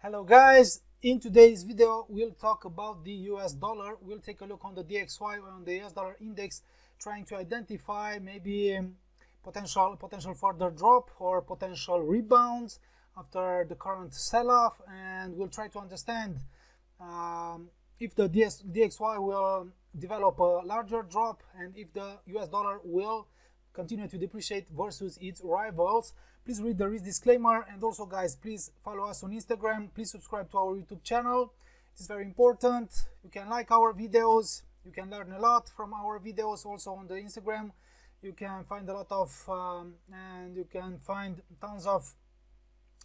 Hello guys, in today's video we'll talk about the US dollar. We'll take a look on the DXY on the US dollar index, trying to identify maybe potential further drop or potential rebounds after the current sell-off, and we'll try to understand if the DXY will develop a larger drop and if the US dollar will continue to depreciate versus its rivals. Please read the risk disclaimer, and also guys, please follow us on Instagram. Please subscribe to our YouTube channel. It's very important. You can like our videos, you can learn a lot from our videos. Also on the Instagram you can find a lot of and you can find tons of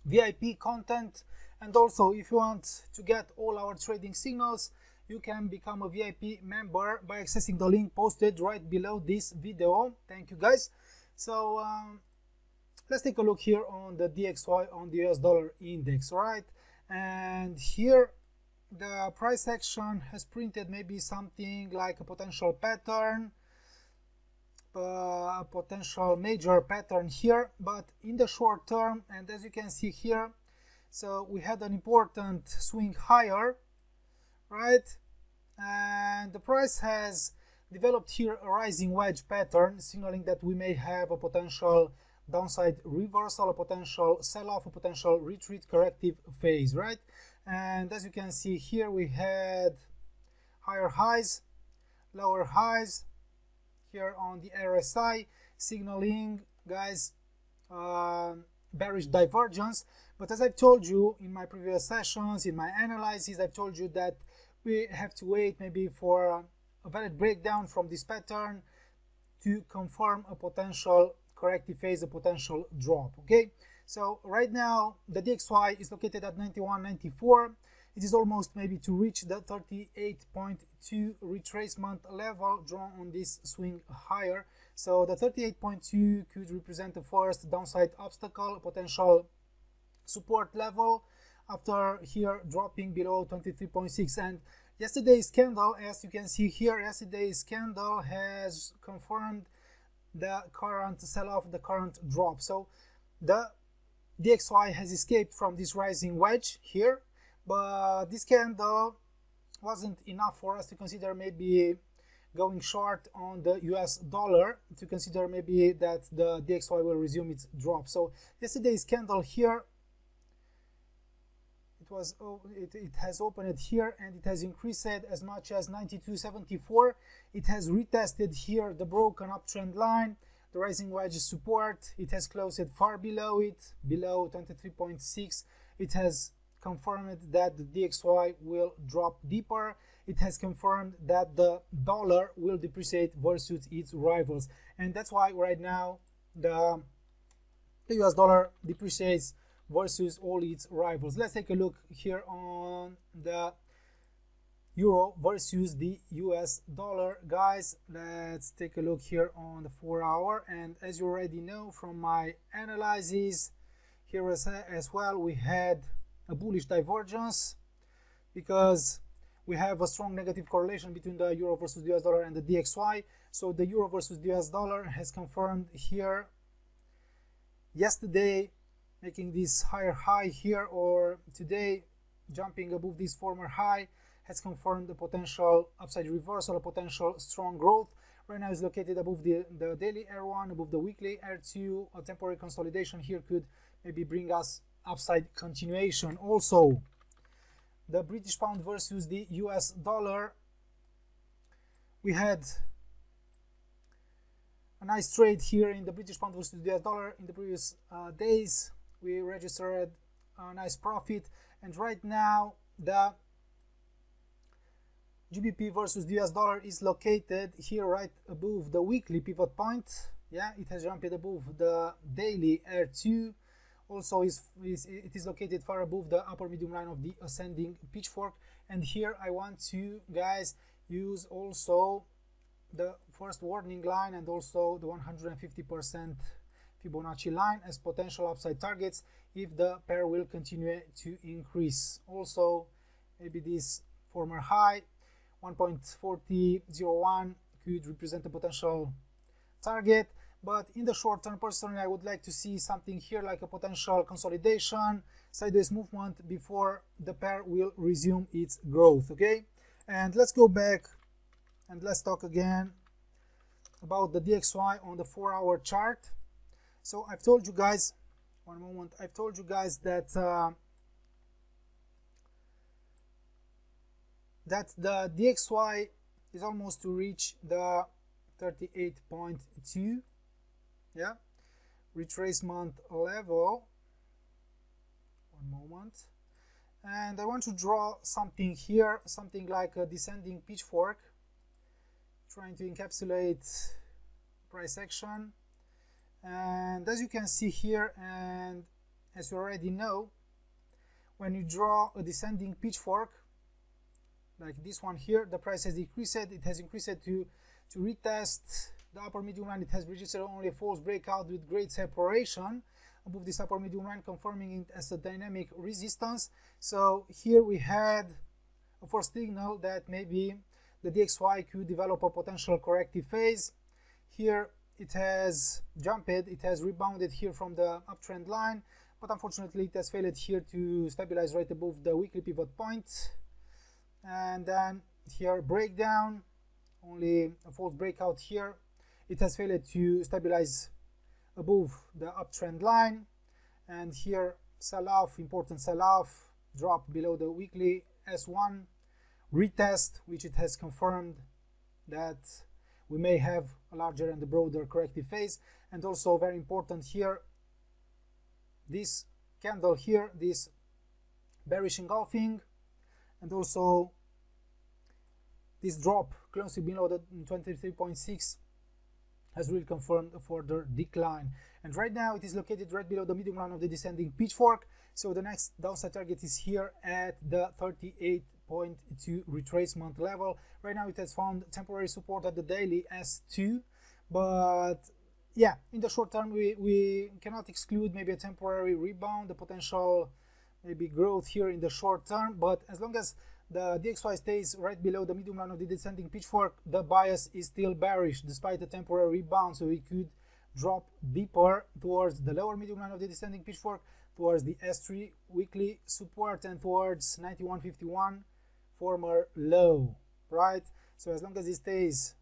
VIP content. And also, if you want to get all our trading signals, you can become a VIP member by accessing the link posted right below this video. Thank you guys. So let's take a look here on the DXY on the US dollar index, right? And here the price action has printed maybe something like a potential pattern, a potential major pattern here, but in the short term, and as you can see here, so we had an important swing higher, right? And the price has developed here a rising wedge pattern, signaling that we may have a potential downside reversal, a potential sell-off, a potential retreat corrective phase, right? And as you can see here, we had higher highs, lower highs here on the RSI, signaling, guys, bearish divergence. But as I've told you in my previous sessions, in my analysis, I've told you that we have to wait maybe for a valid breakdown from this pattern to confirm a potential corrective phase, a potential drop. Okay, so right now the DXY is located at 91.94. It is almost maybe to reach the 38.2 retracement level drawn on this swing higher. So the 38.2 could represent the first downside obstacle, potential support level, after here dropping below 23.6. And yesterday's candle, as you can see here, yesterday's candle has confirmed the current sell-off, the current drop. So the DXY has escaped from this rising wedge here, but this candle wasn't enough for us to consider maybe going short on the US dollar, to consider maybe that the DXY will resume its drop. So yesterday's candle here, it has opened here and it has increased as much as 92.74. It has retested here the broken uptrend line, the rising wedge support. It has closed it far below it, below 23.6. It has confirmed that the DXY will drop deeper. It has confirmed that the dollar will depreciate versus its rivals, and that's why right now the US dollar depreciates versus all its rivals. Let's take a look here on the euro versus the US dollar, guys. Let's take a look here on the 4-hour, and as you already know from my analysis here as well, we had a bullish divergence because we have a strong negative correlation between the euro versus the US dollar and the DXY. So the euro versus the US dollar has confirmed here yesterday, making this higher high here, or today jumping above this former high, has confirmed the potential upside reversal, a potential strong growth. Right now is located above the daily R1, above the weekly R2. A temporary consolidation here could maybe bring us upside continuation. Also, the British pound versus the US dollar, we had a nice trade here in the British pound versus the US dollar in the previous days. We registered a nice profit, and right now the GBP versus the US dollar is located here right above the weekly pivot point. Yeah, it has jumped above the daily R2. Also it is located far above the upper medium line of the ascending pitchfork. And here I want to, guys, use also the first warning line and also the 150% Fibonacci line as potential upside targets if the pair will continue to increase. Also, maybe this former high 1.4001 could represent a potential target, but in the short term, personally, I would like to see something here like a potential consolidation, sideways movement before the pair will resume its growth. Okay, and let's go back and let's talk again about the DXY on the 4-hour chart. So I've told you guys, one moment, I've told you guys that the DXY is almost to reach the 38.2, yeah, retracement level. One moment, and I want to draw something here, something like a descending pitchfork, trying to encapsulate price action. And as you can see here, and as you already know, when you draw a descending pitchfork like this one here, the price has increased. It has increased to retest the upper medium line. It has registered only a false breakout with great separation above this upper medium line, confirming it as a dynamic resistance. So here we had a first signal that maybe the DXY could develop a potential corrective phase. Here it has jumped, it has rebounded here from the uptrend line, but unfortunately it has failed here to stabilize right above the weekly pivot point. And then here breakdown, only a false breakout here. It has failed to stabilize above the uptrend line, and here sell-off, important sell-off, drop below the weekly S1, retest, which it has confirmed that we may have a larger and a broader corrective phase. And also very important here, this candle here, this bearish engulfing, and also this drop closely below the 23.6 has really confirmed a further decline. And right now it is located right below the medium line of the descending pitchfork. So the next downside target is here at the 38.2 retracement level. Right now it has found temporary support at the daily S2, but yeah, in the short term we cannot exclude maybe a temporary rebound, the potential maybe growth here in the short term. But as long as the DXY stays right below the medium line of the descending pitchfork, the bias is still bearish despite the temporary rebound. So it could drop deeper towards the lower medium line of the descending pitchfork, towards the S3 weekly support, and towards 91.51 former low, right? So as long as it stays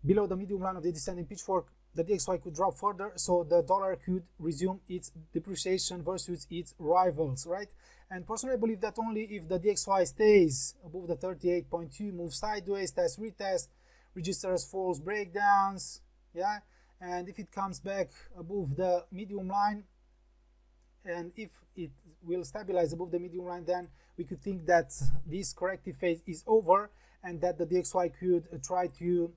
below the medium line of the descending pitchfork, the DXY could drop further, so the dollar could resume its depreciation versus its rivals, right? And personally, I believe that only if the DXY stays above the 38.2, moves sideways, test, retest, registers false breakdowns, yeah, and if it comes back above the medium line, and if it will stabilize above the medium line, then we could think that this corrective phase is over and that the DXY could try to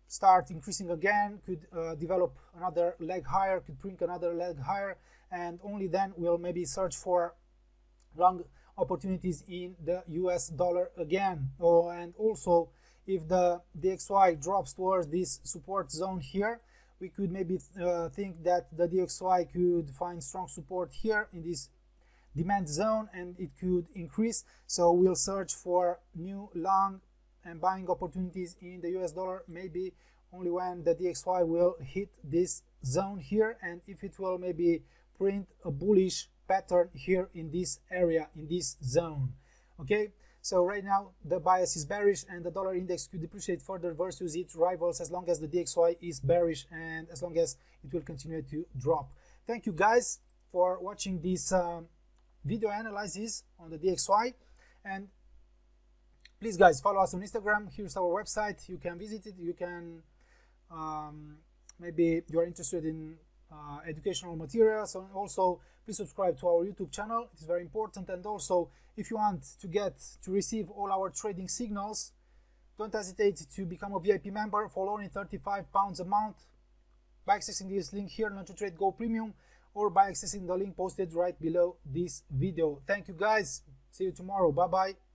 start increasing again, could develop another leg higher, could print another leg higher, and only then we'll maybe search for long opportunities in the US dollar again. Oh, and also if the DXY drops towards this support zone here, we could maybe think that the DXY could find strong support here in this demand zone and it could increase. So we'll search for new long and buying opportunities in the US dollar, maybe only when the DXY will hit this zone here, and if it will maybe print a bullish pattern here in this area, in this zone. Okay, so right now the bias is bearish and the dollar index could depreciate further versus its rivals as long as the DXY is bearish and as long as it will continue to drop. Thank you guys for watching this video analysis on the DXY, and please guys follow us on Instagram. Here's our website, you can visit it, you can maybe you're interested in educational materials, and also please subscribe to our YouTube channel, it is very important. And also if you want to receive all our trading signals, don't hesitate to become a VIP member for only £35 a month by accessing this link here, Learn to Trade Go Premium, or by accessing the link posted right below this video. Thank you guys, see you tomorrow, bye bye.